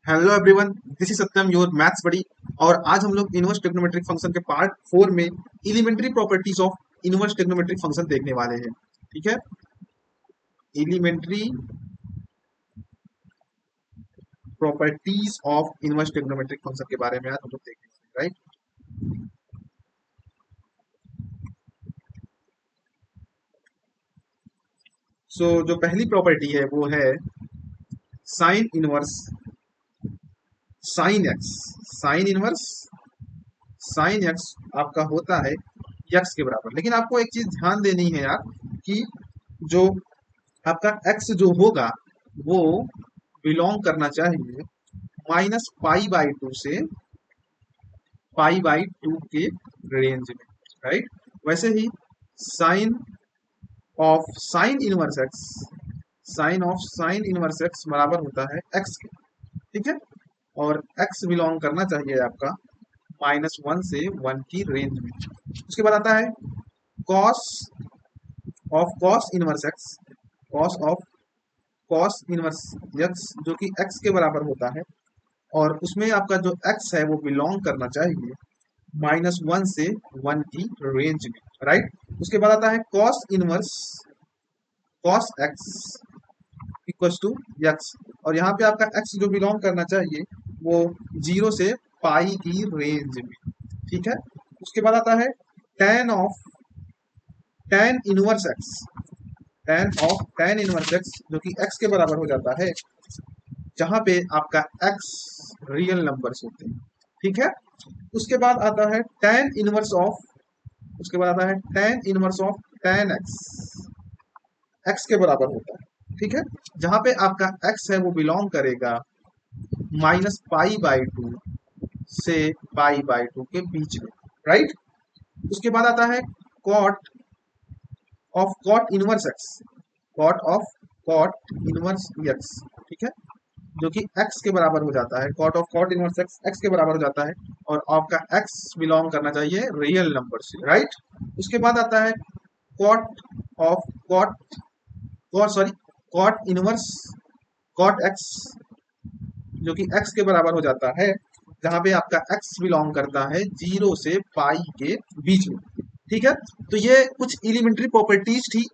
Hello everyone, this is Satyam your maths buddy. और आज हम लोग इनवर्स ट्रिग्नोमेट्रिक फंक्शन के पार्ट 4 में elementary properties of inverse trigonometric function देखने वाले हैं। ठीक है, elementary properties of inverse trigonometric function के बारे में आज हम लोग देखने वाले हैं, राइट। सो जो पहली प्रॉपर्टी है वो है sine inverse sine x. Sine inverse sine x आपका होता है एक्स के बराबर। लेकिन आपको एक चीज ध्यान देनी है यार, कि जो आपका x जो होगा वो बिलोंग करना चाहिए -π/2 से π/2 के रेंज में, राइट। वैसे ही sine of sine inverse x बराबर होता है x के। ठीक है, और x बिलोंग करना चाहिए आपका -1 से 1 की रेंज में। उसके बाद आता है cos of cos inverse x cos inverse x जो कि x के बराबर होता है, और उसमें आपका जो x है वो बिलोंग करना चाहिए -1 से 1 की रेंज में, राइट। उसके बाद आता है cos inverse cos x equals to x, और यहाँ पे आपका x जो बिलोंग करना चाहिए वो 0 से पाई की रेंज में। ठीक है, उसके बाद आता है tan of tan inverse x tan inverse x जो कि x के बराबर हो जाता है, जहां पे आपका x रियल नंबर्स होते हैं। ठीक है, उसके बाद आता है tan inverse of tan x के बराबर होता है। ठीक है, जहां पे आपका x है वो बिलोंग करेगा -π/2 से π/2 के बीच में, राइट। उसके बाद आता है cot of cot inverse x cot inverse x। ठीक है, जो कि x के बराबर हो जाता है, cot of cot inverse x के बराबर हो जाता है, और आपका x बिलोंग करना चाहिए रियल नंबर से, राइट। उसके बाद आता है cot of cot inverse cot x जो कि x के बराबर हो जाता है, जहां पे आपका x बिलोंग करता है 0 से पाई के बीच में। ठीक है, तो ये कुछ एलिमेंट्री प्रॉपर्टीज थी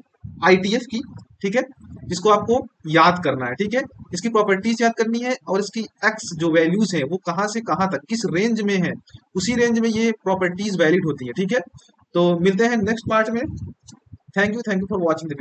आईटीएफ की। ठीक है, जिसको आपको याद करना है। ठीक है, इसकी प्रॉपर्टीज याद करनी है, और इसकी x जो वैल्यूज है वो कहां से कहां तक किस रेंज में है, उसी रेंज में ये प्रॉपर्टीज वैलिड होती है। ठीक है, तो मिलते हैं नेक्स्ट पार्ट में। Thank you for watching the video.